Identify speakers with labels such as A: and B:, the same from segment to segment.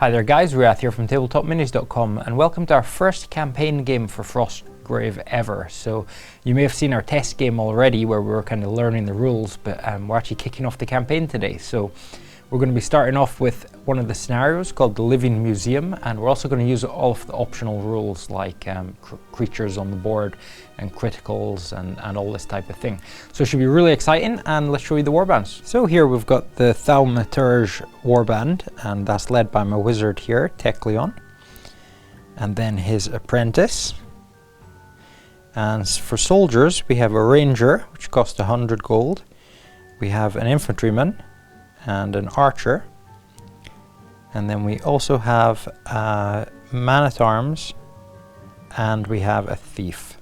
A: Hi there guys, Riath here from tabletopminis.com and welcome to our first campaign game for Frostgrave ever. So you may have seen our test game already where we were kind of learning the rules, but we're actually kicking off the campaign today. So we're going to be starting off with one of the scenarios called the Living Museum, and we're also going to use all of the optional rules like creatures on the board and criticals and all this type of thing. So it should be really exciting, and let's show you the warbands. So here we've got the Thaumaturge warband, and that's led by my wizard here, Teclion, and then his apprentice. And for soldiers we have a ranger, which costs 100 gold. We have an infantryman and an archer, and then we also have a man-at-arms and we have a thief.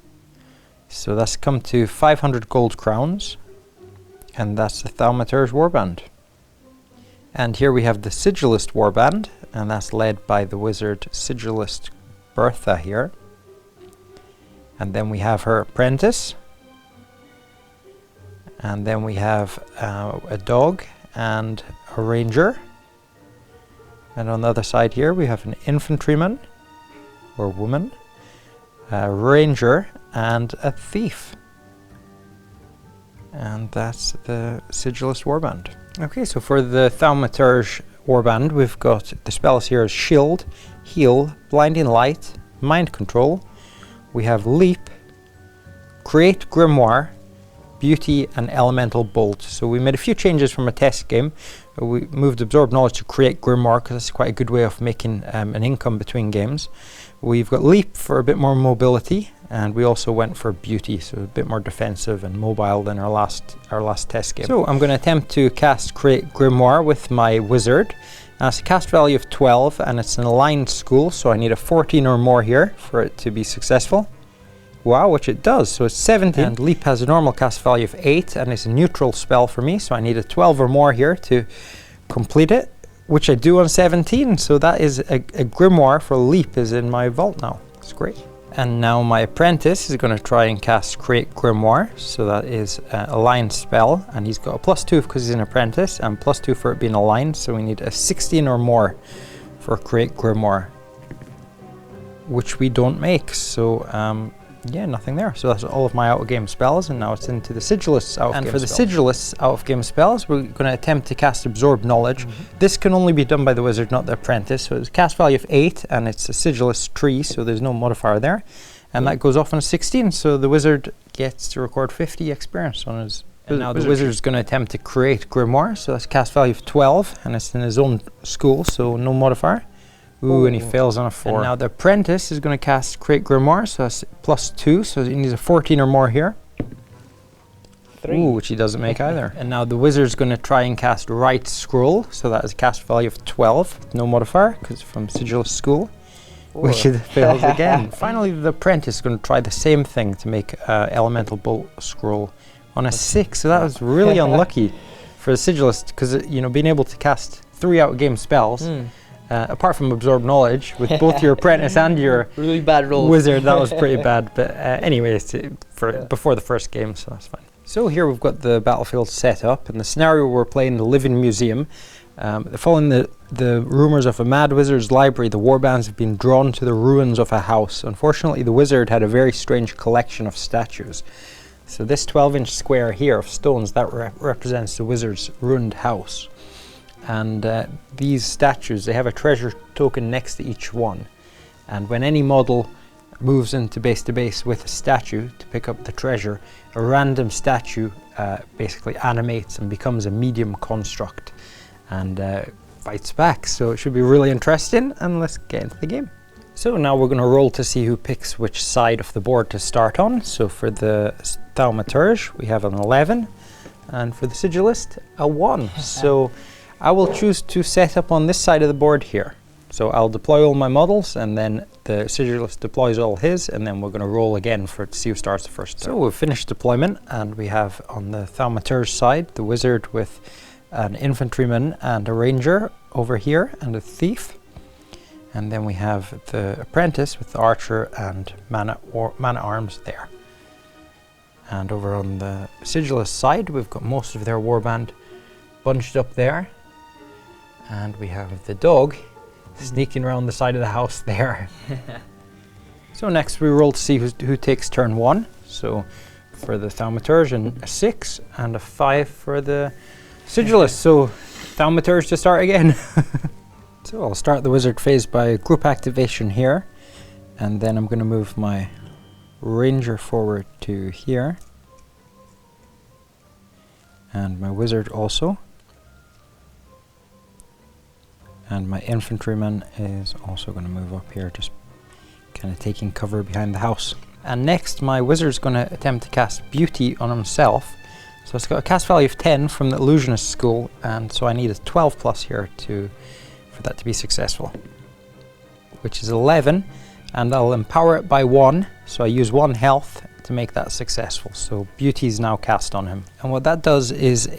A: So that's come to 500 gold crowns, and that's the Thaumaturge warband. And here we have the Sigilist warband, and that's led by the wizard Sigilist Bertha here. And then we have her apprentice, and then we have a dog and a ranger, and on the other side here we have an infantryman or woman, a ranger and a thief, and that's the Sigilist warband. Okay, so for the Thaumaturge warband we've got the spells here as shield, heal, blinding light, mind control. We have leap, create grimoire, beauty and elemental bolt. So we made a few changes from a test game. We moved absorb knowledge to create grimoire because that's quite a good way of making an income between games. We've got leap for a bit more mobility, and we also went for beauty, so a bit more defensive and mobile than our last test game. So I'm going to attempt to cast create grimoire with my wizard. It's a cast value of 12 and it's an aligned school, so I need a 14 or more here for it to be successful. Wow, which it does, so it's 17. And leap has a normal cast value of 8 and it's a neutral spell for me, so I need a 12 or more here to complete it, which I do on 17, so that is a grimoire for leap is in my vault now. It's great. And now my apprentice is going to try and cast create grimoire, so that is a aligned spell, and he's got a +2 because he's an apprentice and +2 for it being aligned, so we need a 16 or more for create grimoire, which we don't make, so yeah, nothing there. So that's all of my out-of-game spells, and now it's into the Sigilist's out-of-game spells. And for the Sigilist's out-of-game spells, we're going to attempt to cast Absorb Knowledge. This can only be done by the wizard, not the apprentice. So it's a cast value of 8, and it's a Sigilist tree, so there's no modifier there. And that goes off on a 16, so the wizard gets to record 50 experience on his... And now the wizard's going to attempt to create Grimoire, so that's a cast value of 12, and it's in his own school, so no modifier. Ooh, and he fails on a 4. And now the apprentice is going to cast create grimoire, so that's +2, so he needs a 14 or more here. 3. Ooh, which he doesn't make either. And now the wizard's going to try and cast write scroll, so that is a cast value of 12, no modifier, because it's from Sigilist school, which it fails again. Finally, the apprentice is going to try the same thing to make elemental bolt scroll on a 6, so that was really unlucky for the Sigilist, because you know, being able to cast 3 out-of-game spells. Apart from absorb knowledge with both your apprentice and your
B: really bad rolls.
A: Wizard, that was pretty bad. But anyways, before the first game, so that's fine. So here we've got the battlefield set up, and the scenario we're playing the Living Museum. Following the rumours of a mad wizard's library, the warbands have been drawn to the ruins of a house. Unfortunately, the wizard had a very strange collection of statues. So this 12-inch square here of stones, that represents the wizard's ruined house. And these statues, they have a treasure token next to each one, and when any model moves into base to base with a statue to pick up the treasure, a random statue basically animates and becomes a medium construct and fights back. So it should be really interesting, and let's get into the game. So now we're going to roll to see who picks which side of the board to start on. So for the Thaumaturge we have an 11, and for the Sigilist a 1. So I will choose to set up on this side of the board here. So I'll deploy all my models, and then the Sigilist deploys all his, and then we're going to roll again to see who starts the first turn. So we've finished deployment, and we have on the Thaumaturge side the wizard with an infantryman and a ranger over here, and a thief. And then we have the apprentice with the archer and man-at-arms there. And over on the Sigilist side we've got most of their warband bunched up there. And we have the dog sneaking around the side of the house there. So next we roll to see who takes turn 1. So for the Thaumaturge, and a 6 and a 5 for the Sigilist. So Thaumaturge to start again. So I'll start the wizard phase by group activation here, and then I'm going to move my ranger forward to here, and my wizard also, and my infantryman is also going to move up here, just kind of taking cover behind the house. And next my wizard's going to attempt to cast Beauty on himself. So it's got a cast value of 10 from the illusionist school, and so I need a 12 plus here for that to be successful, which is 11, and I'll empower it by 1, so I use 1 health to make that successful. So Beauty is now cast on him, and what that does is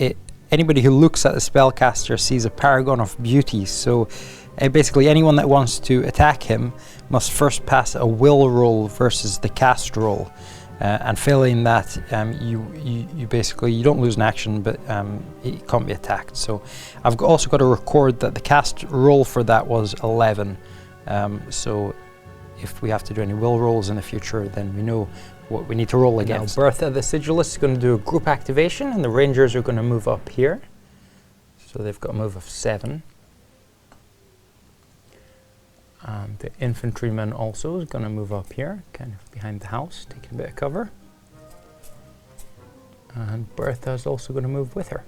A: anybody who looks at the spellcaster sees a paragon of beauty. So basically anyone that wants to attack him must first pass a will roll versus the cast roll, and failing that, you basically, you don't lose an action, but it can't be attacked. So I've also got to record that the cast roll for that was 11. So if we have to do any will rolls in the future, then we know what we need to roll against. Now Bertha the Sigilist is going to do a group activation, and the rangers are going to move up here. So they've got a move of 7. And the infantryman also is going to move up here, kind of behind the house, taking a bit of cover. And Bertha is also going to move with her.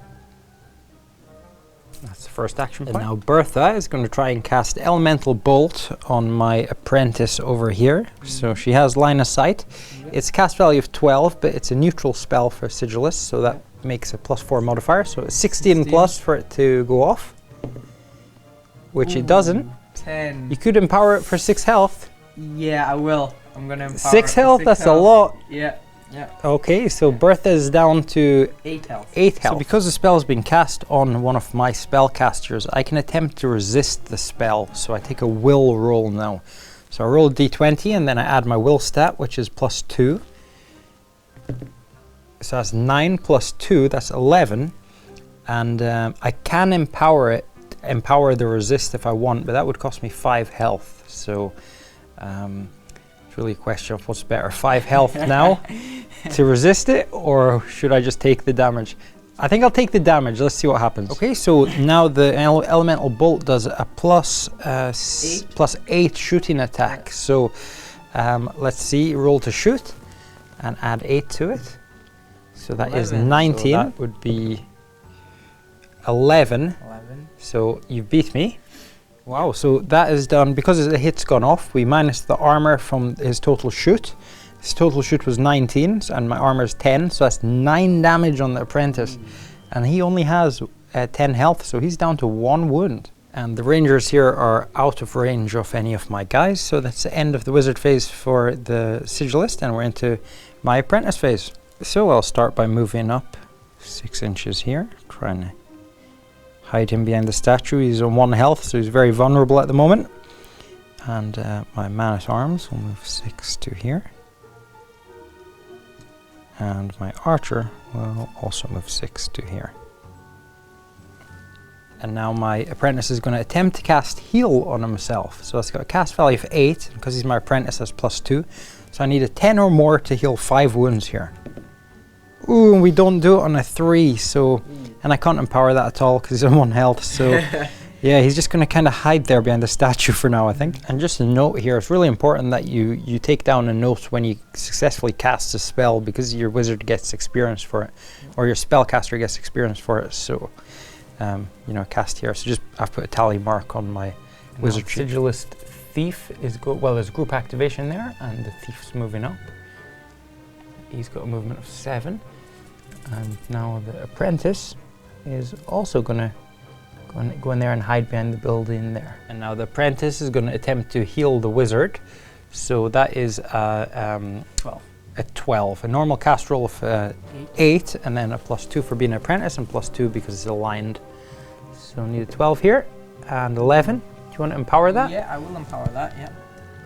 A: That's the first action point. And now Bertha is going to try and cast Elemental Bolt on my apprentice over here. So she has line of sight. It's cast value of 12, but it's a neutral spell for Sigilist, so that makes a +4 modifier. So it's 16 plus for it to go off, which it doesn't.
B: 10.
A: You could empower it for 6 health.
B: Yeah, I will. I'm gonna empower
A: 6 health? That's a lot.
B: Yeah. Yeah.
A: Okay, so Bertha is down to
B: 8 health.
A: 8 health. So because the spell has been cast on one of my spellcasters, I can attempt to resist the spell. So I take a will roll now. So I roll a d20 and then I add my will stat, which is +2. So that's 9 plus 2, that's 11. And I can empower the resist if I want, but that would cost me 5 health. So it's really a question of what's better, 5 health now to resist it, or should I just take the damage? I think I'll take the damage. Let's see what happens. Okay, so now the elemental bolt does a +8 shooting attack. So let's see, roll to shoot and add 8 to it. So that 11. Is 19. So that would be 11. So you beat me. Wow, so that is done. Because the hit's gone off, we minus the armor from his total shoot. His total shoot was 19, and my armor is 10, so that's 9 damage on the apprentice. And he only has 10 health, so he's down to 1 wound. And the rangers here are out of range of any of my guys, so that's the end of the wizard phase for the Sigilist, and we're into my apprentice phase. So I'll start by moving up 6 inches here, trying to hide him behind the statue. He's on 1 health, so he's very vulnerable at the moment. And my man-at-arms will move 6 to here. And my archer will also move 6 to here. And now my apprentice is going to attempt to cast heal on himself. So it's got a cast value of 8, because he's my apprentice, that's +2. So I need a 10 or more to heal 5 wounds here. Ooh, and we don't do it on a 3, so, and I can't empower that at all because he's on 1 health, so yeah, he's just going to kind of hide there behind the statue for now, I think. And just a note here, it's really important that you take down a note when you successfully cast a spell, because your wizard gets experience for it, or your spellcaster gets experience for it, so, you know, cast here. So just, I've put a tally mark on my wizard sheet. Sigilist Thief is, well, there's group activation there, and the Thief's moving up. He's got a movement of 7. And now the apprentice is also going to go in there and hide behind the building there. And now the apprentice is going to attempt to heal the wizard. So that is a 12. A normal cast roll of 8, and then a +2 for being an apprentice, and +2 because it's aligned. So I need a 12 here, and 11. Do you want to empower that?
B: Yeah, I will empower that, yeah.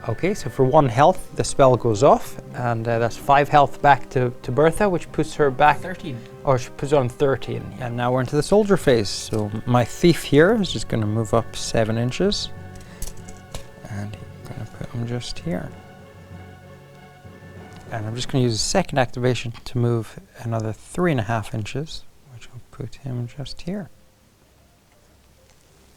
A: Okay, so for 1 health, the spell goes off, and that's 5 health back to Bertha, which puts her back
B: 13.
A: Or she puts her on 13. And now we're into the soldier phase. So my thief here is just going to move up 7 inches, And I'm going to put him just here. And I'm just going to use a second activation to move another 3.5 inches, which will put him just here.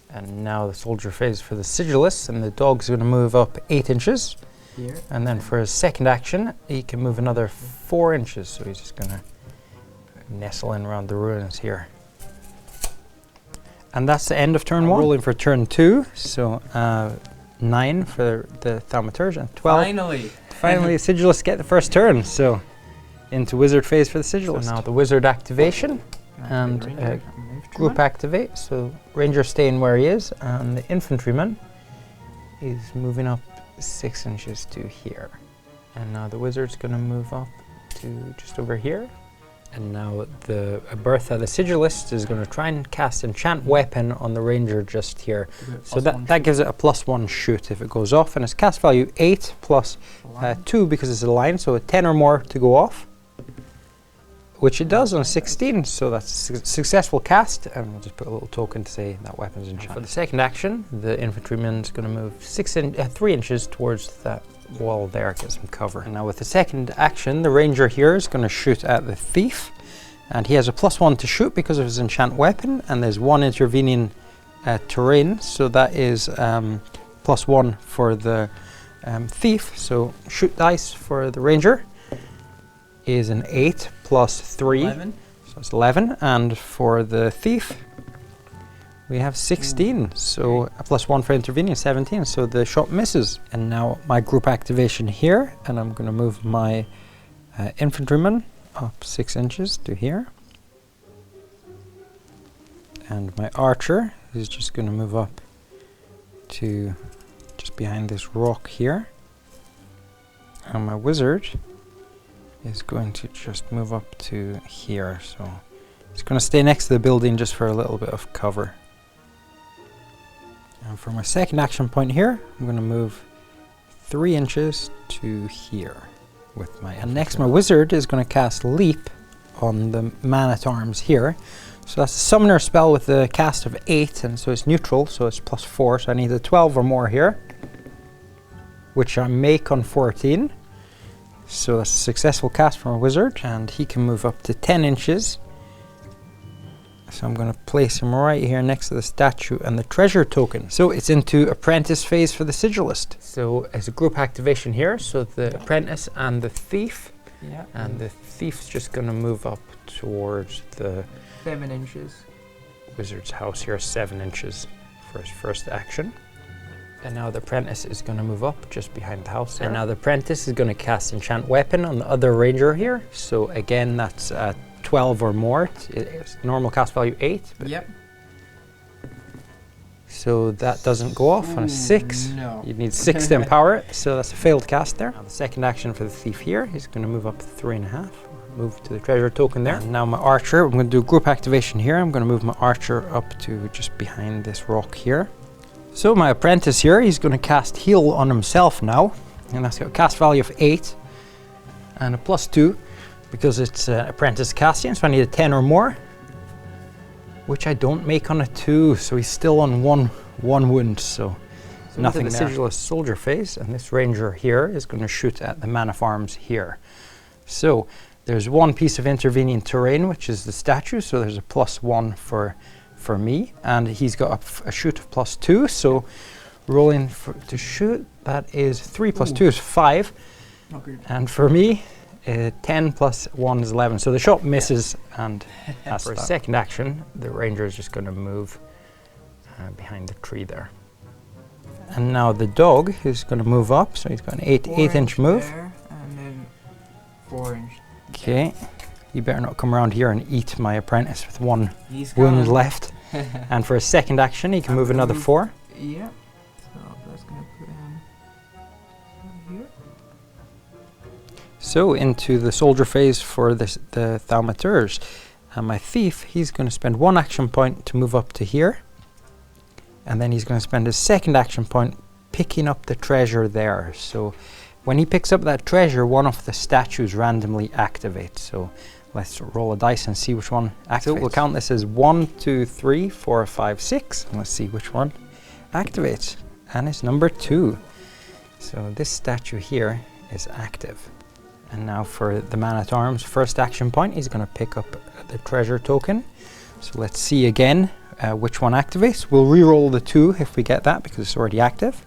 A: And now the soldier phase for the Sigilist, and the dog's going to move up 8 inches.
B: Here.
A: And then for his second action, he can move another 4 inches, so he's just going to nestle in around the ruins here. And that's the end of turn 1. Rolling for turn 2, so 9 for the Thaumaturge and 12. Finally, the Sigilist get the first turn, so into wizard phase for the Sigilist. So now the wizard activation and group activate, so Ranger staying where he is, and the infantryman is moving up 6 inches to here. And now the wizard's going to move up to just over here. And now the Bertha the Sigilist is going to try and cast Enchant Weapon on the Ranger just here. So that gives it a +1 shoot if it goes off, and its cast value 8 plus 2 because it's a line, so 10 or more to go off. Which it does on 16, so that's a successful cast, and we'll just put a little token to say that weapon's enchanted. For the second action, the infantryman's going to move 3 inches towards that wall there, get some cover. And now with the second action, the Ranger here is going to shoot at the Thief, and he has a +1 to shoot because of his enchant weapon, and there's 1 intervening terrain, so that is +1 for the Thief. So shoot dice for the Ranger is an 8 plus 3,
B: 11.
A: So it's 11, and for the Thief we have 16, so a +1 for intervening, 17, so the shot misses. And now my group activation here, and I'm going to move my infantryman up 6 inches to here. And my archer is just going to move up to just behind this rock here. And my wizard is going to just move up to here, so it's going to stay next to the building just for a little bit of cover. And for my second action point here, I'm going to move 3 inches to here with my. And next, my wizard is going to cast Leap on the man-at-arms here. So that's a summoner spell with a cast of 8, and so it's neutral, so it's +4. So I need a 12 or more here, which I make on 14. So that's a successful cast from a wizard, and he can move up to 10 inches. So I'm going to place him right here next to the statue and the treasure token. So it's into apprentice phase for the Sigilist. So it's a group activation here, so the apprentice and the thief.
B: Yeah.
A: And the thief's just going to move up towards the
B: 7 inches.
A: Wizard's house here, 7 inches for his first action. And now the apprentice is going to move up just behind the house there. And now the apprentice is going to cast Enchant Weapon on the other Ranger here. So again, that's 12 or more. It's normal cast value 8.
B: Yep.
A: So that doesn't go off on a 6.
B: No.
A: You'd need 6 to empower it. So that's a failed cast there. Now the second action for the thief here, he's going to move up 3.5. Move to the treasure token there. And now my archer, I'm going to do a group activation here. I'm going to move my archer up to just behind this rock here. So my apprentice here, he's going to cast Heal on himself now. And that's got a cast value of 8 and a +2 because it's apprentice casting, so I need a 10 or more, which I don't make on a 2, so he's still on one wound, so nothing there. The Sigilist soldier phase, and this ranger here is going to shoot at the man of arms here. So there's 1 piece of intervening terrain, which is the statue, so there's a +1 for me, and he's got a shoot of +2, so rolling to shoot, that is 3 + 2 is 5, and for me 10 + 1 is 11, so the shot misses. And for his second action, the ranger is just going to move behind the tree there. And now the dog is going to move up, so he's got an 8-inch move
B: there, and then 4 inch.
A: Okay, you better not come around here and eat my apprentice with 1
B: He's
A: wound
B: gone.
A: left. And for his second action, he can move another 4.
B: Yeah. So that's gonna put him here.
A: So into the soldier phase for the Thaumaturge. And my thief, he's going to spend 1 action point to move up to here. And then he's going to spend his second action point picking up the treasure there. So when he picks up that treasure, 1 of the statues randomly activates. So let's roll a dice and see which one activates. So we'll count this as 1, 2, 3, 4, 5, 6. And let's see which one activates. And it's number 2. So this statue here is active. And now for the man-at-arms first action point, he's going to pick up the treasure token. So let's see again which one activates. We'll re-roll the 2 if we get that because it's already active.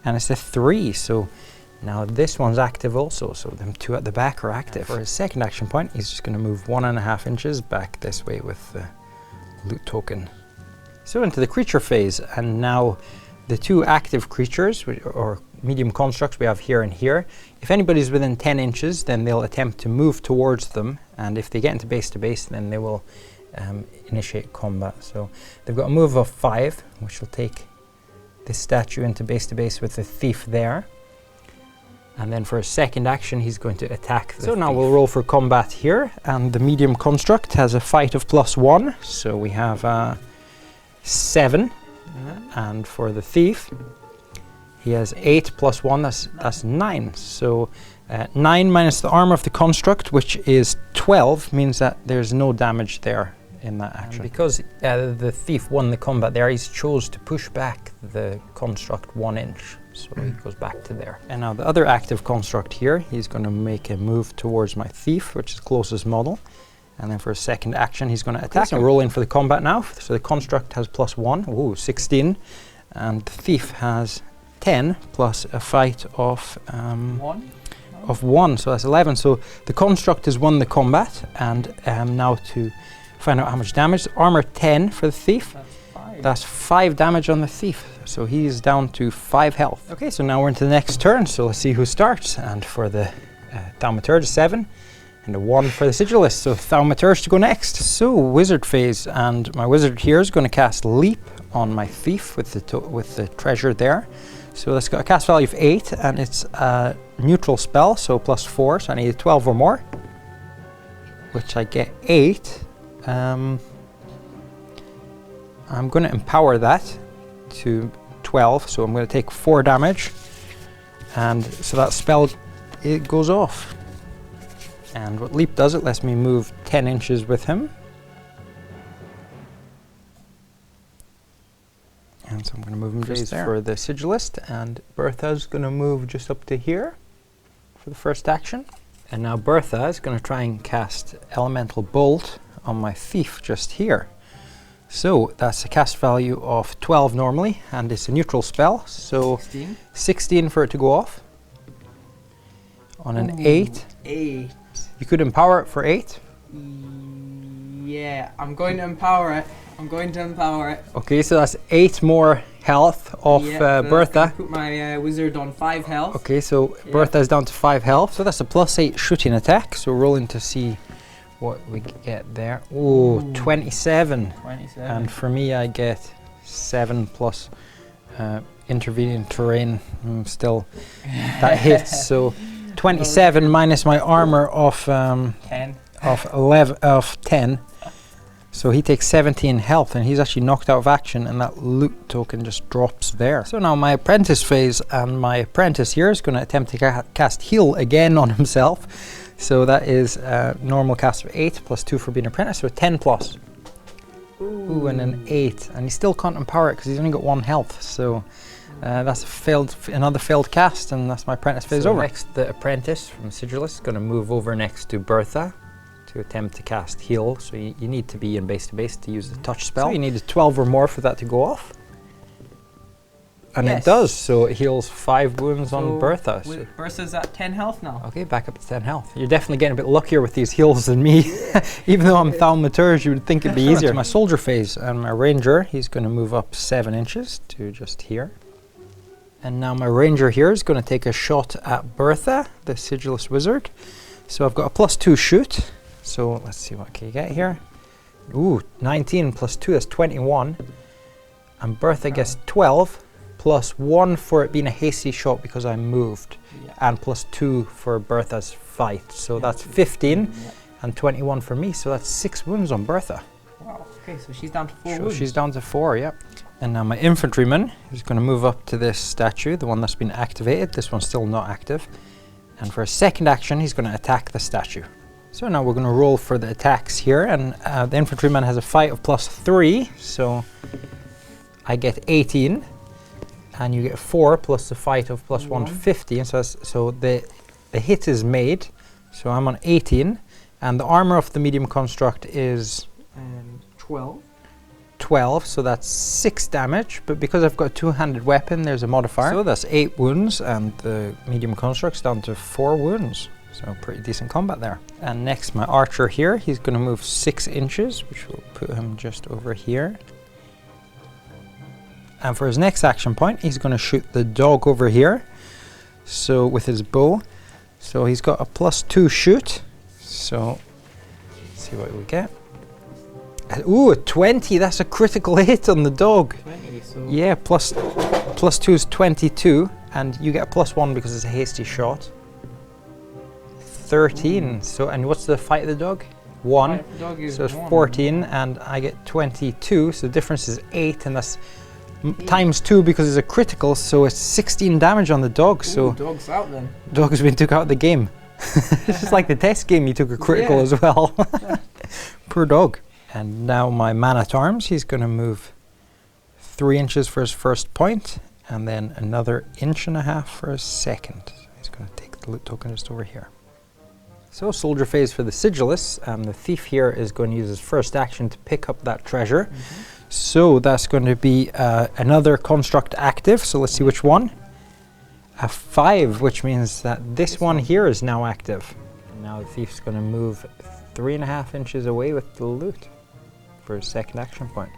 A: And it's a 3, so now this one's active also, so them 2 at the back are active. For his second action point, he's just going to move 1.5 inches back this way with the loot token. So into the creature phase, and now the 2 active creatures, or medium constructs we have here and here, if anybody's within 10 inches, then they'll attempt to move towards them, and if they get into base to base, then they will initiate combat. So they've got a move of 5, which will take this statue into base to base with the thief there. And then for a second action, he's going to attack the thief. Now we'll roll for combat here, and the medium construct has a fight of +1, so we have 7. And for the thief, he has 8 + 1, that's 9. So 9 minus the armor of the construct, which is 12, means that there's no damage there in that action. And because the thief won the combat there, he's chose to push back the construct 1 inch. So he goes back to there. And now the other active construct here, he's going to make a move towards my thief, which is closest model. And then for a second action, he's going to attack. So roll in for the combat now. So the construct has +1, ooh, 16. And the thief has 10 plus a fight of 1, so that's 11. So the construct has won the combat, and now to find out how much damage. Armor 10 for the thief. That's 5 damage on the thief, so he's down to 5 health. Okay, so now we're into the next turn, so let's see who starts. And for the Thaumaturge, 7, and a 1 for the Sigilist. So Thaumaturge to go next. So wizard phase, and my wizard here is going to cast Leap on my thief with the treasure there. So that's got a cast value of 8, and it's a neutral spell, so +4, so I need a 12 or more, which I get 8. I'm going to empower that to 12, so I'm going to take 4 damage, and so that spell, it goes off. And what Leap does, it lets me move 10 inches with him. And so I'm going to move him just there. For the Sigilist, and Bertha's going to move just up to here for the first action. And now Bertha is going to try and cast Elemental Bolt on my thief just here. So that's a cast value of 12 normally, and it's a neutral spell, so 16 for it to go off. On an 8. You could empower it for 8.
B: Yeah, I'm going to empower it.
A: Okay, so that's 8 more health off Bertha.
B: Put my wizard on 5 health.
A: Okay, so Bertha is down to 5 health. So that's a +8 shooting attack. So rolling to see what we get there. Ooh, 27. And for me, I get 7 plus intervening terrain. Still, that hits. So 27 minus my armor of
B: 10.
A: Of 10. So he takes 17 health, and he's actually knocked out of action, and that loot token just drops there. So now my apprentice phase, and my apprentice here is going to attempt to cast Heal again on himself. So that is a normal cast of 8 plus 2 for being apprentice, so 10 plus. Ooh, and an 8, and he still can't empower it because he's only got 1 health. So that's another failed cast, and that's my apprentice phase over. Next, the apprentice from Sigilist is going to move over next to Bertha to attempt to cast Heal. So you need to be in base to base to use the touch spell. So you need a 12 or more for that to go off. And it does, so it heals 5 wounds on Bertha. So
B: Bertha's at 10 health now.
A: Okay, back up to 10 health. You're definitely getting a bit luckier with these heals than me. Even though I'm Thaumaturge, you would think it'd be easier. My soldier phase, and my ranger, he's going to move up 7 inches to just here. And now my ranger here is going to take a shot at Bertha, the Sigilist wizard. So I've got a +2 shoot. So let's see what can you get here. Ooh, 19 plus 2 is 21. And Bertha gets 12 plus 1 for it being a hasty shot because I moved. And plus 2 for Bertha's fight. So that's 15 and 21 for me. So that's 6 wounds on Bertha.
B: Wow, okay, so she's down to 4 wounds.
A: She's down to 4, yep. And now my infantryman is going to move up to this statue, the one that's been activated. This one's still not active. And for a second action, he's going to attack the statue. So now we're going to roll for the attacks here, and the infantryman has a fight of +3, so I get 18. and you get 4 plus the fight of plus 150, and so the hit is made. So I'm on 18, and the armor of the medium construct is
B: 12.
A: 12, so that's 6 damage, but because I've got a two-handed weapon, there's a modifier. So that's 8 wounds, and the medium construct's down to 4 wounds. So pretty decent combat there. And next, my archer here, he's going to move 6 inches, which will put him just over here. And for his next action point, he's going to shoot the dog over here, so with his bow. So he's got a +2 shoot. So let's see what we get. Ooh, a 20, that's a critical hit on the dog.
B: 20, so
A: yeah, +2 is 22, and you get a +1 because it's a hasty shot. 13, so, and what's the fight of the dog? 1, so it's 14, and I get 22, so the difference is 8, and that's times 2 because it's a critical, so it's 16 damage on the dog. So
B: dog's out then.
A: Dog has been took out of the game. It's just like the test game, he took a critical as well. Poor dog. And now my man-at-arms, he's going to move 3 inches for his first point, and then another 1.5 inches for his second. So he's going to take the loot token just over here. So soldier phase for the Sigilist. The thief here is going to use his first action to pick up that treasure. So that's going to be another construct active. So let's see which one. A 5, which means that this one here is now active. And now the thief's going to move 3.5 inches away with the loot for his second action point.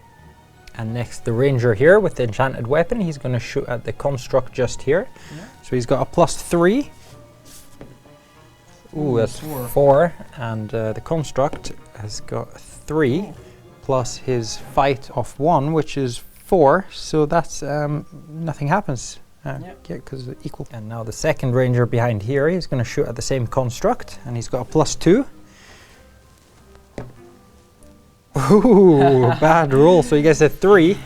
A: And next, the ranger here with the enchanted weapon, he's going to shoot at the construct just here. So he's got a +3. Ooh, that's 4. And the construct has got 3 plus his fight of 1, which is 4. So that's nothing happens. Yeah, because they're equal. And now the second ranger behind here, he's going to shoot at the same construct, and he's got a +2. Ooh, bad roll. So he gets a 3.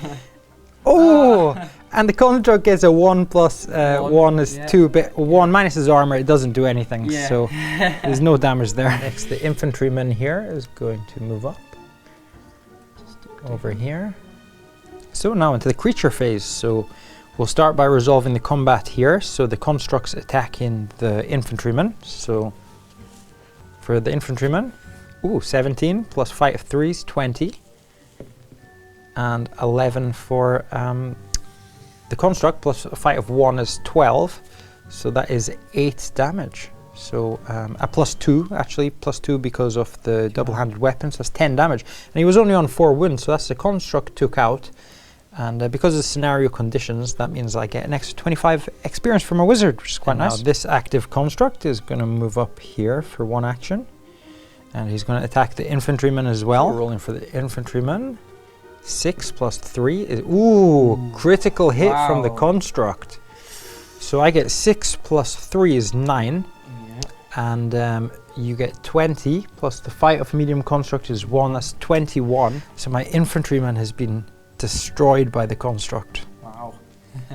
A: Oh, and the construct gets a 1 plus 1 is 2, but 1 minus his armor, it doesn't do anything. So there's no damage there. Next, the infantryman here is going to move up over here. So now into the creature phase. So we'll start by resolving the combat here. So the constructs attacking the infantryman. So for the infantryman, ooh, 17 plus fight of 3 is 20. And 11 for the construct plus a fight of 1 is 12. So that is 8 damage. So a +2, actually, +2 because of the double-handed weapons, so that's 10 damage. And he was only on 4 wounds, so that's the construct took out. And because of the scenario conditions, that means I get an extra 25 experience from a wizard, which is quite nice. Now this active construct is going to move up here for 1 action. And he's going to attack the infantryman as well. So rolling for the infantryman. 6 plus 3 is, ooh, critical hit from the construct. So I get 6 plus 3 is 9. And you get 20 plus the fight of medium construct is 1, that's 21. So my infantryman has been destroyed by the construct.
B: Wow.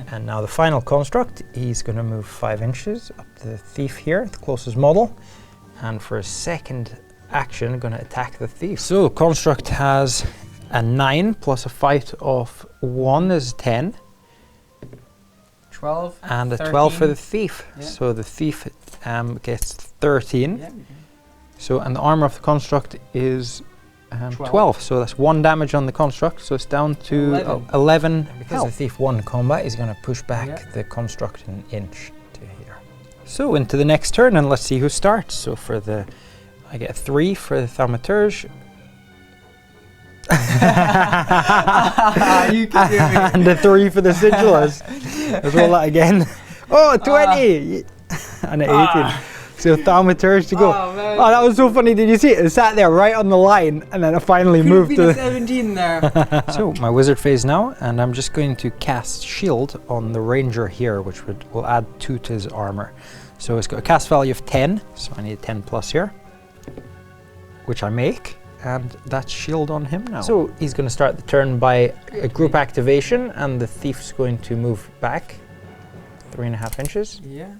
A: And now the final construct, he's going to move 5 inches up to the thief here, the closest model. And for a second action, going to attack the thief. So construct has a 9 plus a fight of 1 is 10.
B: 12.
A: And a
B: 13.
A: 12 for the thief.
B: Yeah.
A: So the thief gets 13. Yeah. So, and the armor of the construct is 12. So that's 1 damage on the construct. So it's down to 11. And because the thief won combat, he's going to push back the construct an inch to here. So into the next turn, and let's see who starts. So for the, I get a 3 for the Thaumaturge.
B: You can do it.
A: And a 3 for the Sigilist. Let's roll that again. Oh, 20! And an 18. So Thaumaturge to go. Oh, that was so funny. Did you see it? It sat there right on the line, and then it finally moved to
B: 17 there.
A: So my wizard phase now, and I'm just going to cast shield on the ranger here, which will add 2 to his armor. So it's got a cast value of 10, so I need 10 plus here, which I make. And that's shield on him now. So he's going to start the turn by a group activation, and the thief's going to move back 3.5 inches.
B: Yeah.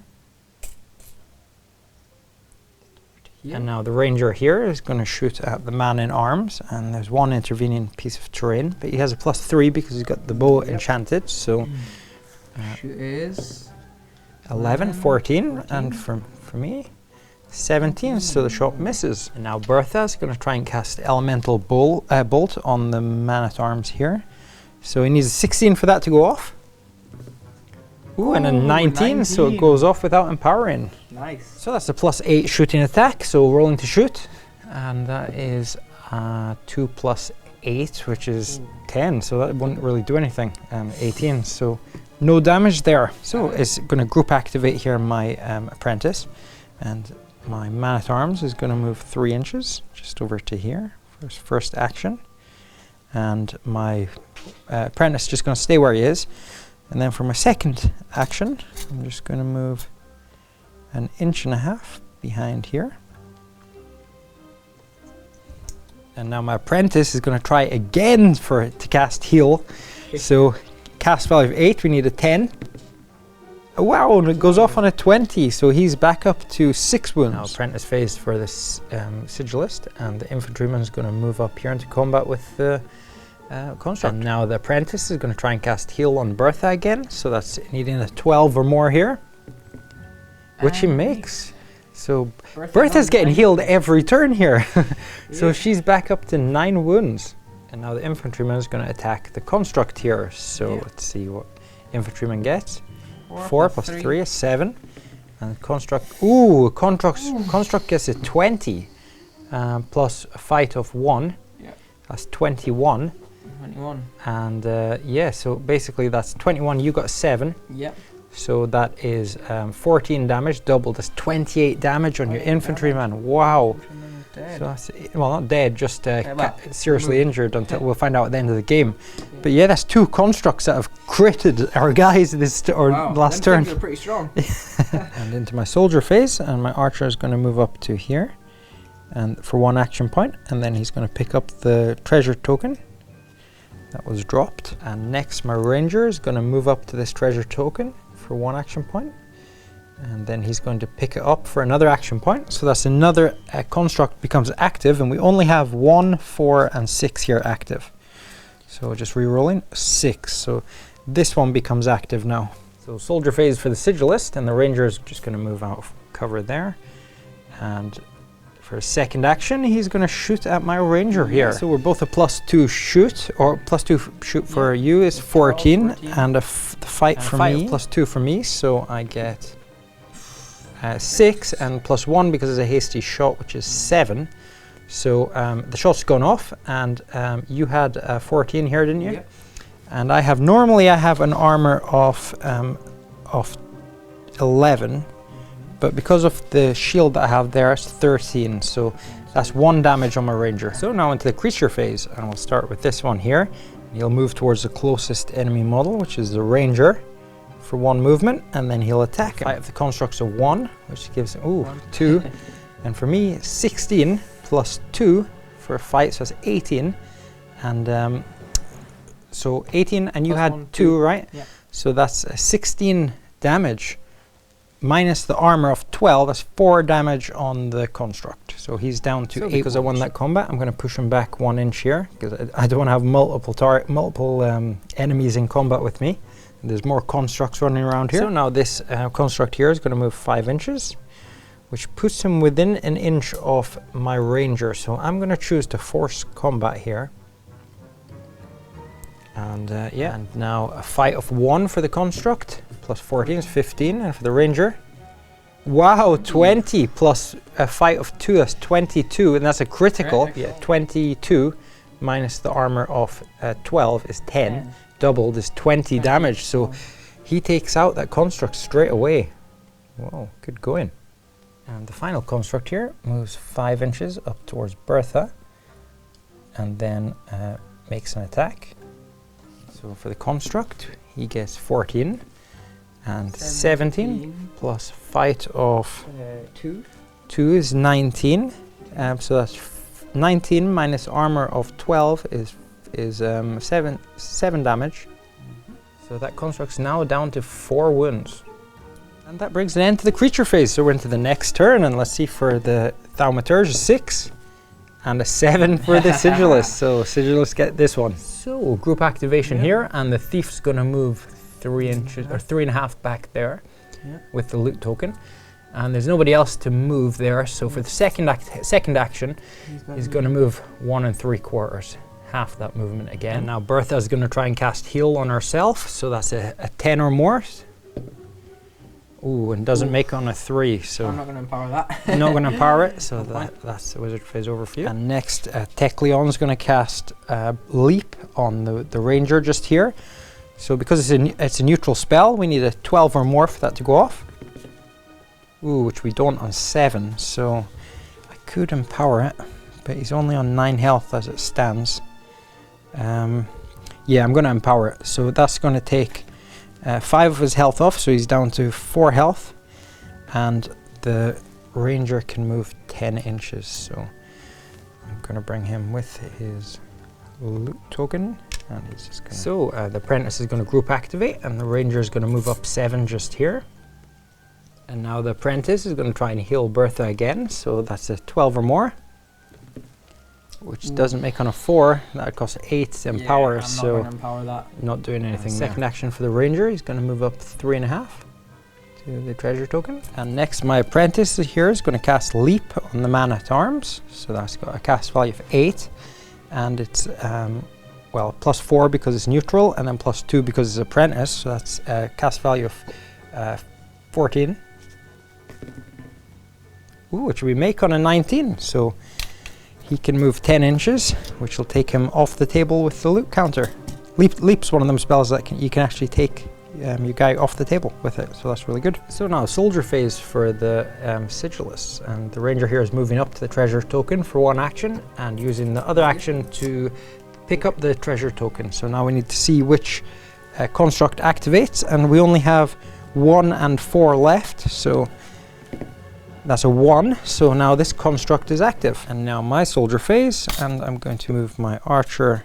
A: And now the ranger here is going to shoot at the man in arms, and there's 1 intervening piece of terrain, but he has a +3 because he's got the bow enchanted. So
B: Shoot is
A: 11, 14, and for me, 17, so the shot misses. And now Bertha is going to try and cast Elemental Bolt on the man-at-arms here. So he needs a 16 for that to go off. Ooh, and a 19, so it goes off without empowering.
B: Nice.
A: So that's a +8 shooting attack, so rolling to shoot. And that is 2 + 8, which is 10, so that wouldn't really do anything. 18, so no damage there. So it's going to group activate here my apprentice, and my man-at-arms is going to move 3 inches just over to here for his first action, and my apprentice is just going to stay where he is. And then for my second action, I'm just going to move 1.5 inches behind here. And now my apprentice is going to try again to cast heal. So cast value of 8, we need a 10. Oh, wow, and it goes off on a 20, so he's back up to 6 wounds. Now apprentice phase for this sigilist, and the infantryman is going to move up here into combat with the construct. And now the apprentice is going to try and cast heal on Bertha again, so that's needing a 12 or more here, which he makes. So Bertha's getting healed every turn here. So she's back up to 9 wounds. And now the infantryman is going to attack the construct here. So let's see what infantryman gets. 4 + 3 is 7. And construct, construct gets a 20 plus a fight of 1. That's 21.
B: 21.
A: And yeah, so basically that's 21, you got 7.
B: Yep.
A: So that is 14 damage, doubled. That's 28 damage on your infantryman. Wow.
B: Dead.
A: So that's, well, not dead, just seriously injured until we'll find out at the end of the game. But yeah, that's 2 constructs that have critted our guys this last turn.
B: They're pretty strong.
A: And into my soldier phase, and my archer is going to move up to here, and for 1 action point, and then he's going to pick up the treasure token that was dropped. And next, my ranger is going to move up to this treasure token for 1 action point, and then he's going to pick it up for another action point. So that's another construct becomes active, and we only have 1, 4, and 6 here active. So just re-rolling 6. So this one becomes active now. So soldier phase for the sigilist, and the ranger is just going to move out of cover there. And for a second action, he's going to shoot at my ranger here. So we're both a +2 shoot, or +2 shoot for you is 14, and the fight for me +2 for me. So I get 6 and +1 because it's a hasty shot, which is 7. So the shot's gone off, and you had 14 here, didn't you?
B: Yep.
A: And I have normally I have an armor of 11. But because of the shield that I have there, it's 13, so that's 1 damage on my ranger. So now into the creature phase, and we'll start with this one here. He'll move towards the closest enemy model, which is the ranger, for 1 movement, and then he'll attack him. Fight of the constructs of 1, which gives 2, and for me 16 plus 2 for a fight, so that's 18, and so 18, and you
B: plus
A: had
B: 1,
A: 2, right?
B: Yeah.
A: So that's 16 damage. Minus the armor of 12, that's 4 damage on the construct. So he's down to 8 because I won that combat. I'm going to push him back 1 inch here because I don't want to have multiple enemies in combat with me. And there's more constructs running around here. So now this construct here is going to move 5 inches, which puts him within 1 inch of my ranger. So I'm going to choose to force combat here. And yeah, and now a fight of 1 for the construct. Plus 14 is 15, and for the ranger, wow, 20 plus a fight of 2, that's 22, and that's a critical. Yeah, 22 minus the armor of 12 is 10, doubled is 20 damage, so he takes out that construct straight away. Whoa, good going. And the final construct here moves 5 inches up towards Bertha, and then makes an attack. So for the construct, he gets 14. And 17 plus fight of 2 is 19. So that's 19 minus armor of 12 is 7 damage. So that construct's now down to 4 wounds. And that brings an end to the creature phase. So we're into the next turn, and let's see for the Thaumaturge 6 and a 7 for the Sigilist. So Sigilist get this one. So group activation here, and the thief's gonna move 3 inches or 3.5 back there
B: Yeah.
A: with the loot token. And there's nobody else to move there, so for the second action, he's going to move 1 3/4, half that movement again. And now Bertha is going to try and cast heal on herself, so that's a 10 or more. Ooh, and doesn't make on a 3, so
B: I'm not going to empower that.
A: not going to empower it, so that's the wizard phase over for you. And next, Teclion is going to cast Leap on the ranger just here. So because it's a neutral spell, we need a 12 or more for that to go off. Ooh, which we don't on 7, so I could empower it, but he's only on 9 health as it stands. Yeah, I'm going to empower it, so that's going to take 5 of his health off, so he's down to 4 health, and the ranger can move 10 inches, so I'm going to bring him with his loot token, and he's just going to... So the apprentice is going to group activate, and the ranger is going to move up 7 just here. And now the apprentice is going to try and heal Bertha again, so that's a 12 or more, which doesn't make on a 4. That would cost 8 to empower,
B: I'm
A: so
B: not going to empower that.
A: not doing anything. Second action for the ranger, he's going to move up 3.5 to the treasure token. And next, my apprentice here is going to cast Leap on the man at arms, so that's got a cast value of 8, and it's well, +4 because it's neutral, and then +2 because it's apprentice, so that's a cast value of 14. Ooh, which we make on a 19, so he can move 10 inches, which will take him off the table with the loot counter. Leap's one of them spells that you can actually take your guy off the table with it, so that's really good. So now soldier phase for the sigilists, and the ranger here is moving up to the treasure token for 1 action and using the other action to pick up the treasure token. So now we need to see which construct activates, and we only have 1 and 4 left, so that's a 1, so now this construct is active. And now my soldier phase, and I'm going to move my archer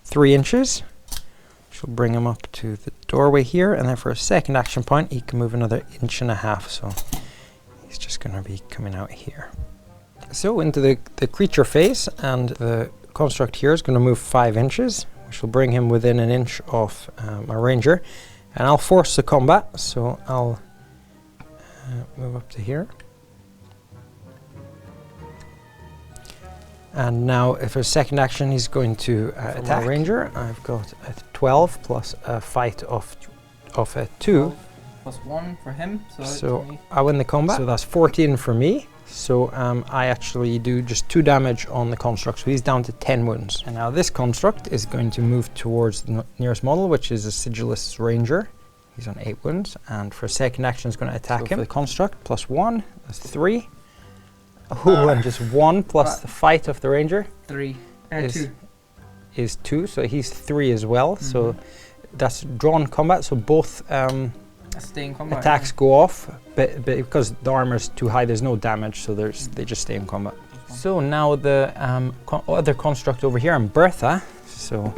A: 3 inches, which will bring him up to the doorway here, and then for a second action point he can move another 1.5 inches, so he's just going to be coming out here. So into the creature phase, and the construct here is going to move 5 inches, which will bring him within 1 inch of my ranger, and I'll force the combat, so I'll move up to here. And now if a second action he's going to attack my ranger. I've got a 12 plus a fight of a 2.
B: +1 for him,
A: so I win the combat. So that's 14 for me. So I actually do just 2 damage on the construct, so he's down to 10 wounds. And now this construct is going to move towards the nearest model, which is a sigilist's ranger. He's on 8 wounds, and for a second action is going to attack him. For the construct, +1, that's 3. Oh, and just 1 plus the fight of the ranger.
B: 3. 2.
A: Is 2, so he's 3 as well. So that's drawn combat, so both
B: stay in combat,
A: attacks go off, but because the armor is too high, there's no damage, so they just stay in combat. So now the other construct over here, I'm Bertha. So,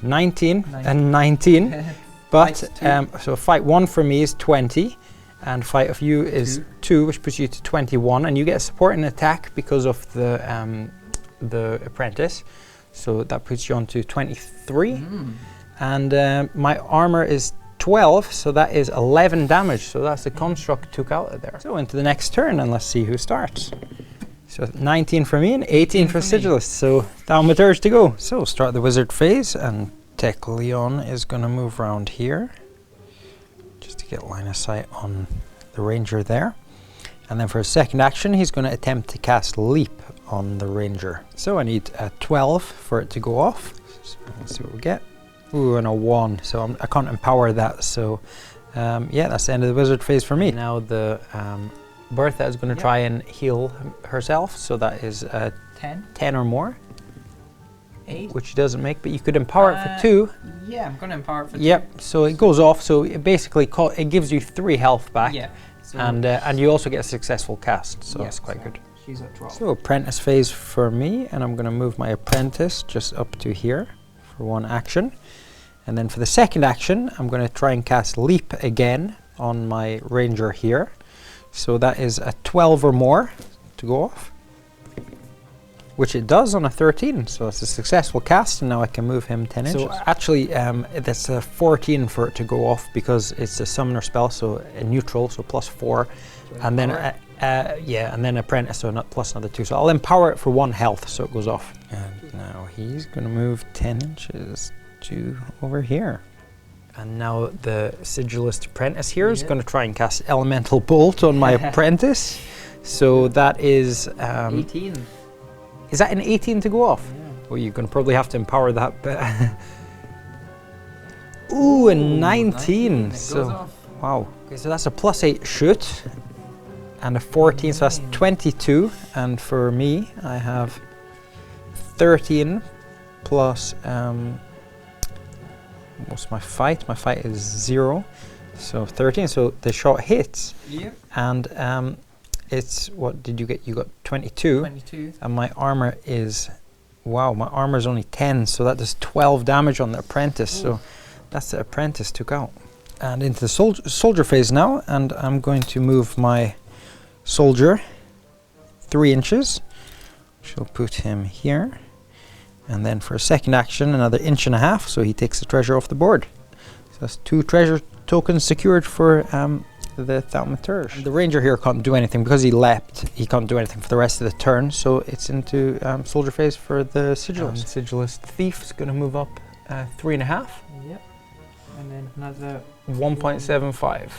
A: 19 and 19. But so fight 1 for me is 20, and fight of you is 2, which puts you to 21, and you get a support and attack because of the apprentice. So that puts you on to 23, and my armor is 12, so that is 11 damage. So that's the construct took out of there. So into the next turn, and let's see who starts. So 19 for me and 18 for Sigilist. So Thaumaturge to go. So start the wizard phase, and Teclion is going to move around here just to get line of sight on the ranger there. And then for a second action, he's going to attempt to cast Leap on the ranger. So I need a 12 for it to go off. So let's see what we get. Ooh, and a 1, so I can't empower that. So yeah, that's the end of the wizard phase for me. Now the Bertha is going to try and heal herself, so that is 10 or more.
B: 8.
A: Which doesn't make, but you could empower it for 2.
B: Yeah, I'm going to empower it for 2.
A: Yep, so it goes off, so it basically it gives you 3 health back.
B: Yeah. So
A: and you also get a successful cast, so that's quite good.
B: She's at 12.
A: So apprentice phase for me, and I'm going to move my apprentice just up to here for 1 action. And then for the second action, I'm going to try and cast Leap again on my ranger here. So that is a 12 or more to go off. which it does on a 13. So it's a successful cast, and now I can move him 10 inches. So actually, that's a 14 for it to go off because it's a summoner spell, so a neutral, so +4, and then and then apprentice, so not plus another 2. So I'll empower it for 1 health, so it goes off. And now he's going to move 10 inches to over here. And now the Sigilist apprentice here is going to try and cast Elemental Bolt on my apprentice. So that is
B: 18.
A: Is that an 18 to go off?
B: Yeah.
A: Well, you're going to probably have to empower that bit. Ooh, a 19. So wow. Okay, so that's a +8 shoot and a 14, so that's 22. And for me, I have 13 plus what's my fight? My fight is 0, so 13. So the shot hits.
B: Yeah.
A: And it's, what did you get? You got 22.
B: 22.
A: And my armor is, wow, my armor is only 10, so that does 12 damage on the apprentice. Ooh. So that's the apprentice took out. And into the soldier phase now, and I'm going to move my soldier 3 inches. She'll put him here. And then for a second action, another 1.5 inches, so he takes the treasure off the board. So that's 2 treasure tokens secured for the Thaumaturge. And the ranger here can't do anything because he leapt. He can't do anything for the rest of the turn, so it's into soldier phase for the Sigilist. Sigilist thief is going to move up 3.5.
B: Yep. And then another
A: 1.75.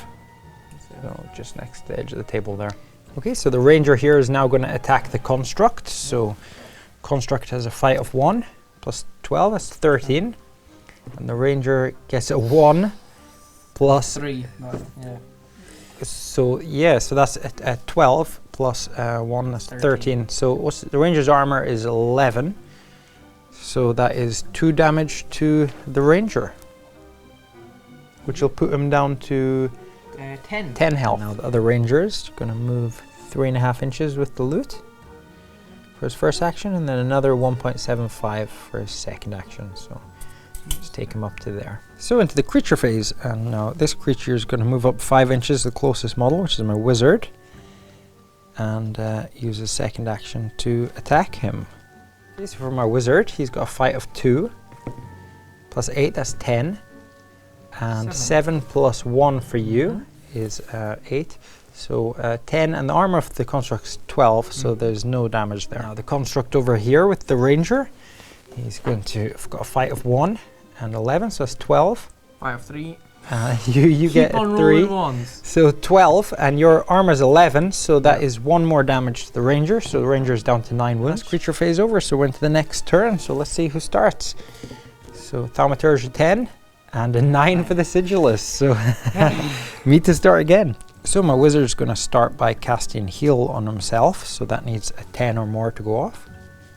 A: So just next to the edge of the table there. Okay, so the ranger here is now going to attack the construct. So construct has a fight of 1 plus 12, that's 13. And the ranger gets a 1 plus
B: 3. Yeah.
A: So yeah, so that's a 12 plus 1, that's 13. So what's the ranger's armor is 11. So that is 2 damage to the ranger, which will put him down to
B: 10.
A: 10 health. Now the other ranger is going to move 3.5 inches with the loot for his first action, and then another 1.75 for his second action. So just take him up to there. So into the creature phase, and now this creature is going to move up 5 inches, the closest model, which is my wizard, and use his second action to attack him. Okay, so for my wizard, he's got a fight of 2 plus 8, that's 10, and 7 plus 1 for you is 8. So 10, and the armor of the construct is 12, so there's no damage there. Now the construct over here with the ranger, he's going to have got a fight of 1 and 11, so that's 12.
B: 5, 3.
A: You get a 3.
B: Ones.
A: So 12, and your armor is 11, so that is 1 more damage to the ranger. So the ranger is down to 9 wounds. Creature phase over, so we're into the next turn. So let's see who starts. So Thaumaturge 10 and a 9 for the Sigilist. So me to start again. So my wizard is going to start by casting heal on himself, so that needs a 10 or more to go off.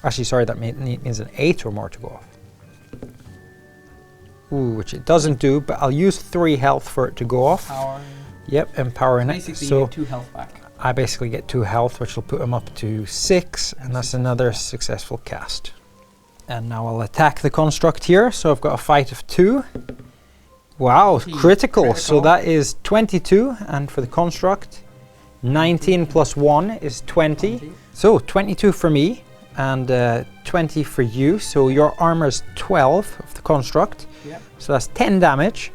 A: Actually, sorry, that means an 8 or more to go off. Ooh, which it doesn't do, but I'll use 3 health for it to go off.
B: Empowering.
A: Yep, empowering it.
B: Basically,
A: so
B: you get 2 health back.
A: I basically get 2 health, which will put him up to 6, and that's another successful cast. And now I'll attack the construct here, so I've got a fight of 2. Wow, critical. So that is 22, and for the construct, 19 plus 1 is 20. So 22 for me, and 20 for you. So your armor is 12 of the construct.
B: Yep.
A: So that's 10 damage.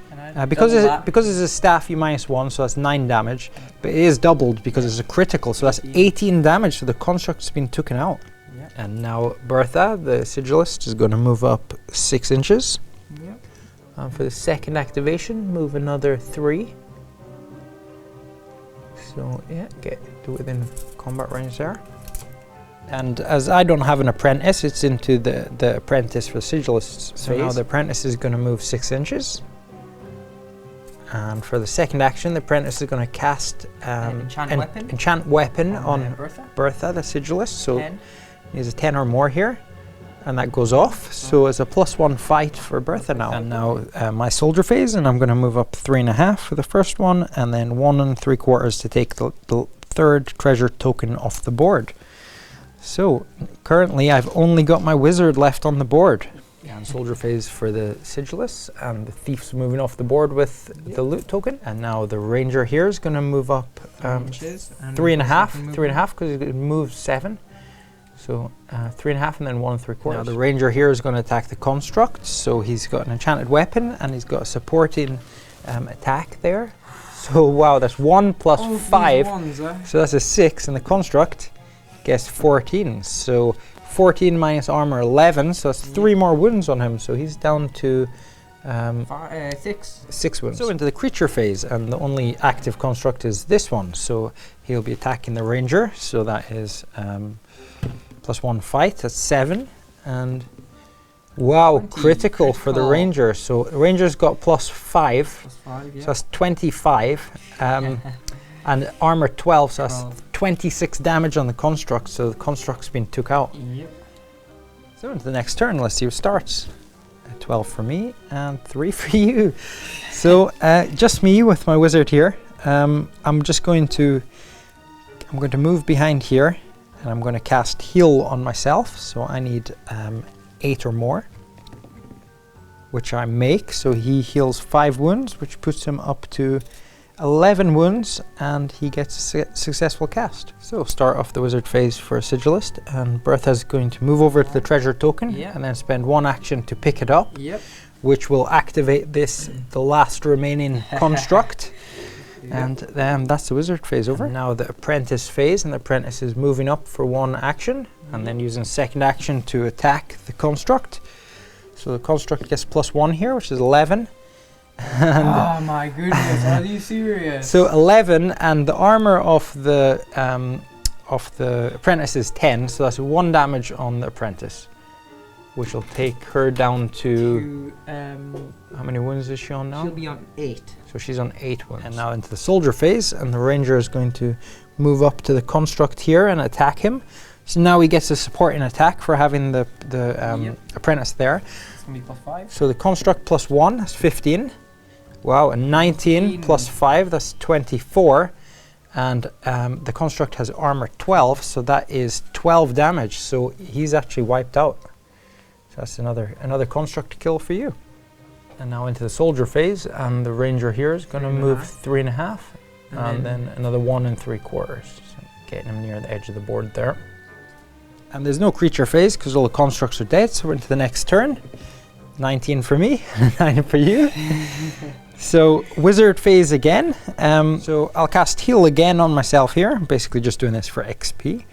A: Because it's a staff, you -1, so that's 9 damage. But it is doubled because it's a critical, so that's 18 damage. So the construct's been taken out.
B: Yep.
A: And now Bertha, the Sigilist, is going to move up 6 inches.
B: Yep.
A: For the second activation, move another 3. So yeah, get to within combat range there. And as I don't have an apprentice, it's into the apprentice for the Sigilist's phase. So now the apprentice is going to move 6 inches. And for the second action, the apprentice is going to cast enchant weapon on Bertha, the Sigilist. So he's a 10 or more here. And that goes off, so it's a +1 fight for Bertha now. And now my soldier phase, and I'm going to move up 3.5 for the first one, and then 1 3/4 to take the third treasure token off the board. So currently I've only got my wizard left on the board. And soldier phase for the Sigilist, and the thief's moving off the board with the loot token. And now the ranger here is going to move up 3.5 because it moves 7. So 3.5 and then 1 3/4. Now the ranger here is going to attack the construct. So he's got an enchanted weapon and he's got a supporting attack there. So wow, that's 1 plus 5.
B: Ones, eh?
A: So that's a 6, and the construct gets 14. So 14 minus armor 11. So that's 3 more wounds on him. So he's down to 6 wounds. So into the creature phase, and the only active construct is this one. So he'll be attacking the ranger. So that is +1 fight. That's 7, and wow,
B: 20
A: critical for the ranger. So the ranger's got +5.
B: +5, yeah.
A: So that's 25. And armor 12. So that's 26 damage on the construct. So the construct's been took out.
B: Yep.
A: So into the next turn, let's see who starts. 12 for me and 3 for you. So just me with my wizard here. I'm going to move behind here, and I'm going to cast heal on myself. So I need 8 or more, which I make. So he heals 5 wounds, which puts him up to 11 wounds, and he gets a successful cast. So start off the wizard phase for a Sigilist, and Bertha's going to move over to the treasure token and then spend 1 action to pick it up, which will activate the last remaining construct. And then that's the wizard phase over. And now the apprentice phase, and the apprentice is moving up for 1 action and then using second action to attack the construct. So the construct gets +1 here, which is 11.
B: Oh my goodness, are you serious?
A: So 11, and the armor of the apprentice is 10, so that's 1 damage on the apprentice, which will take her down to how many wounds is she on now?
B: She'll be on 8.
A: So she's on 8 wounds. And now into the soldier phase, and the ranger is going to move up to the construct here and attack him. So now he gets a supporting attack for having the apprentice there.
B: It's gonna be +5.
A: So the construct +1, that's 15. Wow, and 19 plus 5, that's 24. And the construct has armor 12, so that is 12 damage. So he's actually wiped out. So that's another construct kill for you. And now into the soldier phase, and the ranger here is going to move 3.5, and then another 1 3/4. So getting him near the edge of the board there. And there's no creature phase because all the constructs are dead, so we're into the next turn. 19 for me, 9 for you. So wizard phase again. So I'll cast heal again on myself here. I'm basically just doing this for XP.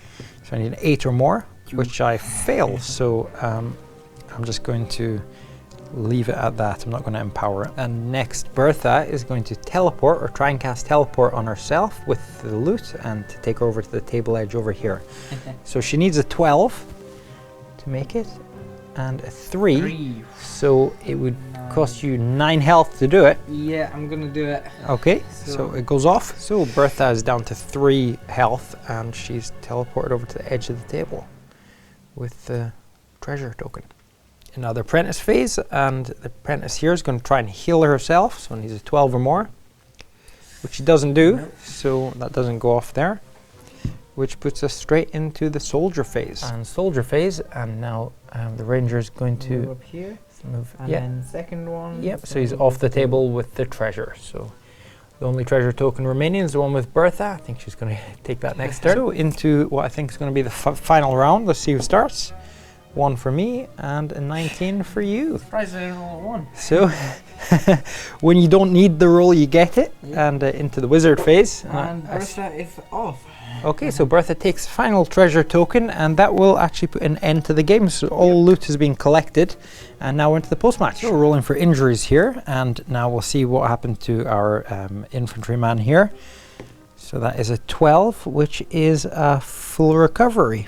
A: So I need 8 or more, which I fail. So I'm just going to leave it at that. I'm not going to empower it. And next, Bertha is going to teleport, or try and cast teleport on herself with the loot, and to take her over to the table edge over here. So she needs a 12 to make it, and a 3. So it would cost you 9 health to do it.
B: Yeah, I'm gonna do it.
A: Okay, so it goes off. So Bertha is down to 3 health, and she's teleported over to the edge of the table with the treasure token. Another apprentice phase, and the apprentice here is going to try and heal herself, so needs a 12 or more, which she doesn't do. Nope. So that doesn't go off there, which puts us straight into the soldier phase. And soldier phase, and now the ranger is going to
B: move up here, and then second one.
A: Yep. So he's off the table with the treasure. So the only treasure token remaining is the one with Bertha. I think she's going to take that next turn. So into what I think is going to be the final round. Let's see who starts. 1 for me and a 19 for you.
B: Surprised I didn't roll a 1.
A: So when you don't need the roll, you get it. And into the wizard phase.
B: And Bertha is off.
A: Okay, so Bertha takes final treasure token, and that will actually put an end to the game. So all loot has been collected, and now we're into the post-match. So we're rolling for injuries here, and now we'll see what happened to our infantryman here. So that is a 12, which is a full recovery.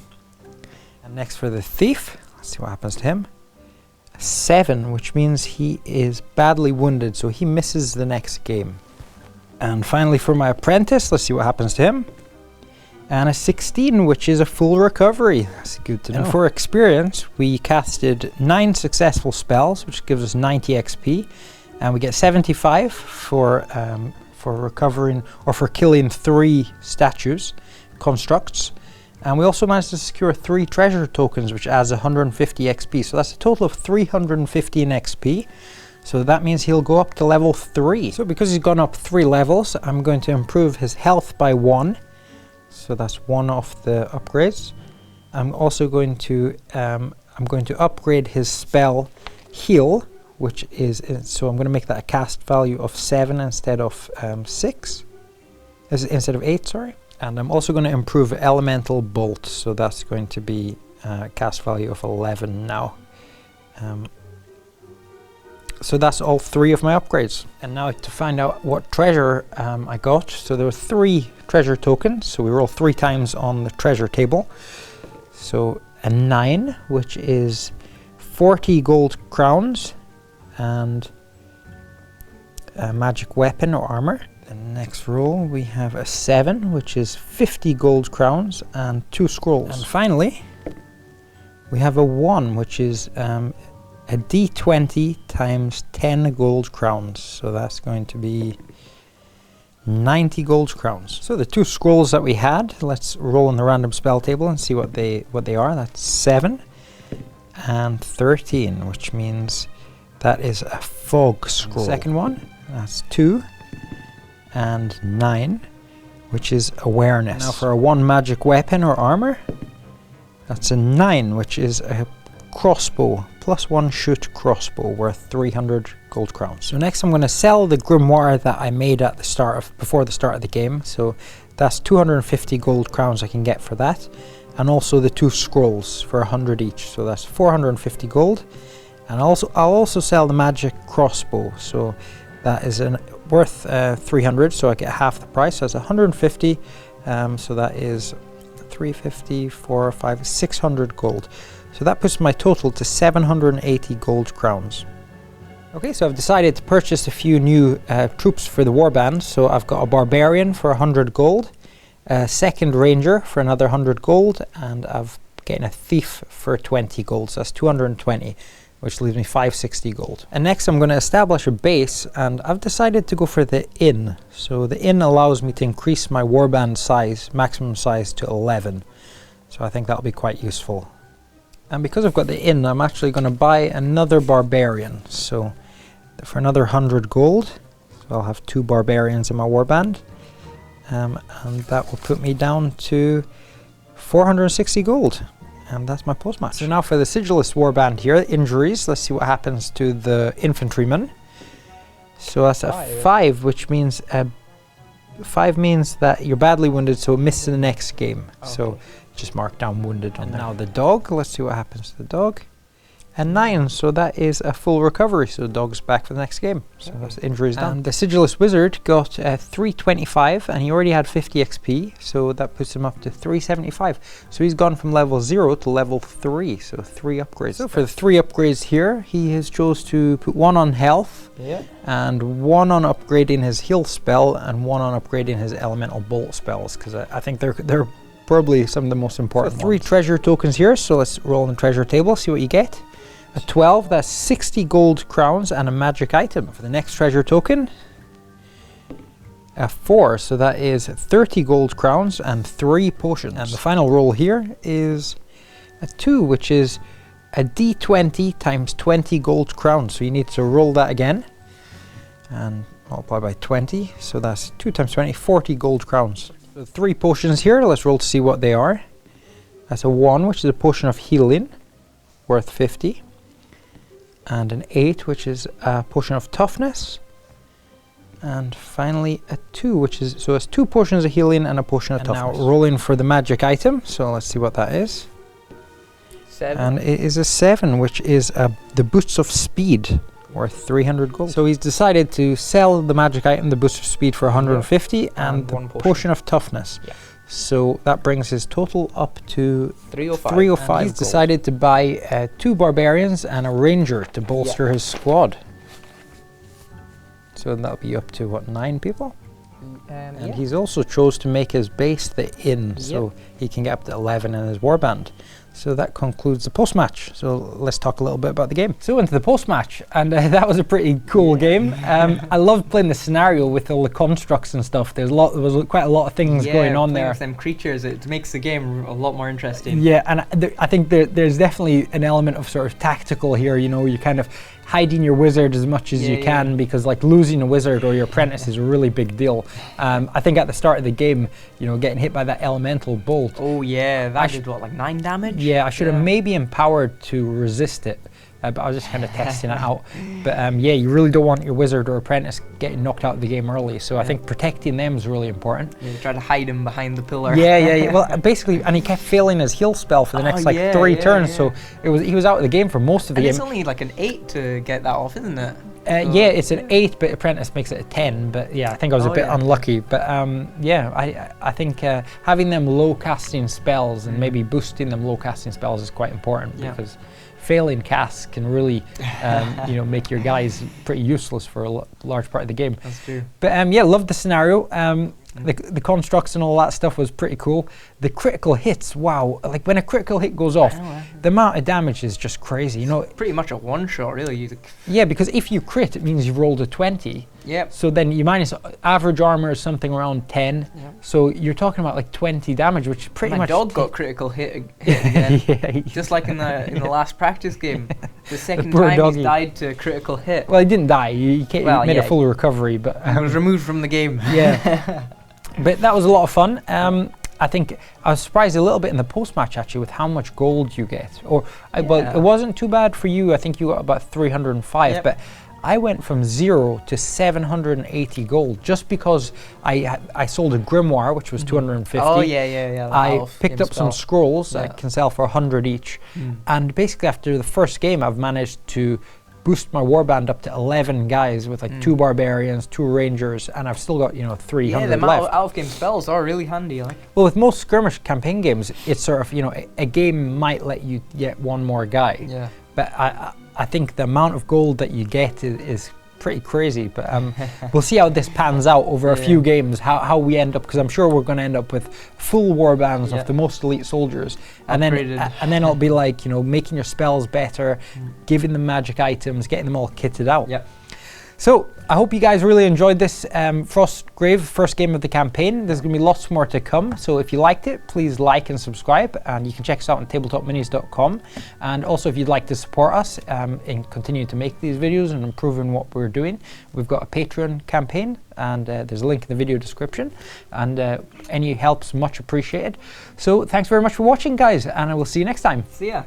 A: And next for the thief, let's see what happens to him. A 7, which means he is badly wounded, so he misses the next game. And finally for my apprentice, let's see what happens to him. And a 16, which is a full recovery. That's good to know. And for experience, we casted 9 successful spells, which gives us 90 XP, and we get 75 for recovering or for killing 3 statues, constructs. And we also managed to secure 3 treasure tokens, which adds 150 XP. So that's a total of 315 XP. So that means he'll go up to level 3. So because he's gone up 3 levels, I'm going to improve his health by 1. So that's 1 off the upgrades. I'm also going to upgrade his spell Heal, which is, so I'm going to make that a cast value of 7 instead of 6, instead of 8, sorry. And I'm also going to improve Elemental Bolt, so that's going to be a cast value of 11 now. So that's all 3 of my upgrades. And now to find out what treasure I got. So there were 3 treasure tokens, so we roll 3 times on the treasure table. So a 9, which is 40 gold crowns and a magic weapon or armor. The next roll we have a 7, which is 50 gold crowns and 2 scrolls. And finally we have a 1, which is a d20 times 10 gold crowns. So that's going to be 90 gold crowns. So the 2 scrolls that we had, let's roll on the random spell table and see what they are. That's 7 and 13, which means that is a fog scroll. The second one, that's 2 and 9, which is awareness. Now for a 1 magic weapon or armor, that's a 9, which is a crossbow, +1 shoot crossbow worth 300 gold crowns. So next I'm going to sell the grimoire that I made at the start before the start of the game. So that's 250 gold crowns I can get for that, and also the 2 scrolls for 100 each. So that's 450 gold. And I'll also sell the magic crossbow. So that is worth 300, so I get half the price. So that's 150. So that is 350, 4, 5, 600 gold. So that puts my total to 780 gold crowns. Okay, so I've decided to purchase a few new troops for the warband. So I've got a barbarian for 100 gold, a second ranger for another 100 gold, and I've getting a thief for 20 gold. So that's 220, which leaves me 560 gold. And next I'm going to establish a base, and I've decided to go for the inn. So the inn allows me to increase my warband size, maximum size, to 11. So I think that'll be quite useful. And because I've got the inn, I'm actually going to buy another barbarian. So for another 100 gold, so I'll have 2 barbarians in my warband. And that will put me down to 460 gold. And that's my post-match. So now for the Sigilist warband here, injuries. Let's see what happens to the infantryman. So that's a 5, which means 5 means that you're badly wounded, so miss the next game. Okay. So just mark down wounded on there. Now the dog, let's see what happens to the dog. A 9, so that is a full recovery, so the dog's back for the next game. So that's injuries done. And the Sigilist wizard got 325, and he already had 50 XP, so that puts him up to 375. So he's gone from level 0 to level 3, so 3 upgrades. So for the 3 upgrades here, he has chose to put 1 on health, and 1 on upgrading his heal spell, and 1 on upgrading his elemental bolt spells, because I think they're probably some of the most important ones. 3 treasure tokens here, so let's roll on the treasure table, see what you get. A 12, that's 60 gold crowns and a magic item. For the next treasure token, a 4, so that is 30 gold crowns and 3 potions. And the final roll here is a 2, which is a d20 times 20 gold crowns. So you need to roll that again and multiply by 20. So that's 2 times 20, 40 gold crowns. So 3 potions here, let's roll to see what they are. That's a 1, which is a potion of healing, worth 50. And an 8, which is a potion of toughness. And finally a 2, which is, so it's 2 potions of healing and a potion of toughness. Now rolling for the magic item, so let's see what that is.
B: 7.
A: And it is a 7, which is the boots of speed, worth 300 gold. So he's decided to sell the magic item, the boost of speed, for 150, and the potion of toughness. So that brings his total up to 305. He's decided to buy 2 barbarians and a ranger to bolster his squad. So that'll be up to what, 9 people? And he's also chose to make his base the inn, so he can get up to 11 in his warband. So that concludes the post-match. So let's talk a little bit about the game. So into the post-match, and that was a pretty cool game. I loved playing the scenario with all the constructs and stuff. There was quite a lot of things going on there.
B: With them creatures, it makes the game a lot more interesting.
A: Yeah, and I think there's definitely an element of sort of tactical here. You know, you kind of hiding your wizard as much as you can, because like losing a wizard or your apprentice is a really big deal. I think at the start of the game, you know, getting hit by that elemental bolt gold.
B: Oh yeah, that did what, like 9 damage?
A: Yeah, I should have maybe empowered to resist it, but I was just kind of testing it out. But yeah, you really don't want your wizard or apprentice getting knocked out of the game early, so I think protecting them is really important.
B: Yeah, you try to hide him behind the pillar.
A: Yeah. Well, basically, and he kept failing his heal spell for the next 3 turns, so he was out of the game for most of the game.
B: It's only like an 8 to get that off, isn't it?
A: Yeah, it's an 8, but apprentice makes it a 10. But yeah, I think I was a bit unlucky. But yeah, I think having them low casting spells and maybe boosting them low casting spells is quite important because failing casts can really make your guys pretty useless for a large part of the game.
B: That's true.
A: But yeah, loved the scenario. The constructs and all that stuff was pretty cool. The critical hits, wow! Like when a critical hit goes off, the amount of damage is just crazy. You know,
B: pretty much a one shot, really.
A: Yeah, because if you crit, it means you've rolled a 20.
B: Yep.
A: So then you minus average armor is something around 10.
B: Yep.
A: So you're talking about like 20 damage, which is pretty much.
B: My dog got critical hit again.
A: Yeah,
B: just like in the last practice game. The second time
A: doggy.
B: he's died to a critical hit.
A: Well, he didn't die. He made a full recovery, but
B: he was removed from the game.
A: Yeah. But that was a lot of fun. I think I was surprised a little bit in the post-match actually with how much gold you get. Well, it wasn't too bad for you. I think you got about 305, but I went from 0 to 780 gold just because I sold a grimoire, which was 250.
B: Oh yeah.
A: I picked up some scrolls. I can sell for 100 each, and basically after the first game, I've managed to boost my warband up to 11 guys with like 2 barbarians, 2 rangers, and I've still got 300
B: left. Yeah, the
A: left.
B: out of game spells are really handy. Like.
A: Well, with most skirmish campaign games, it's sort of a game might let you get one more guy.
B: Yeah.
A: But I think the amount of gold that you get is pretty crazy. But we'll see how this pans out over a few games. How we end up, because I'm sure we're going to end up with full warbands of the most elite soldiers, and then it'll be like making your spells better, giving them magic items, getting them all kitted out.
B: Yep.
A: So I hope you guys really enjoyed this Frostgrave first game of the campaign. There's going to be lots more to come, so if you liked it, please like and subscribe, and you can check us out on tabletopminis.com. And also, if you'd like to support us in continuing to make these videos and improving what we're doing, we've got a Patreon campaign, and there's a link in the video description, and any help's much appreciated. So thanks very much for watching, guys, and I will see you next time.
B: See ya.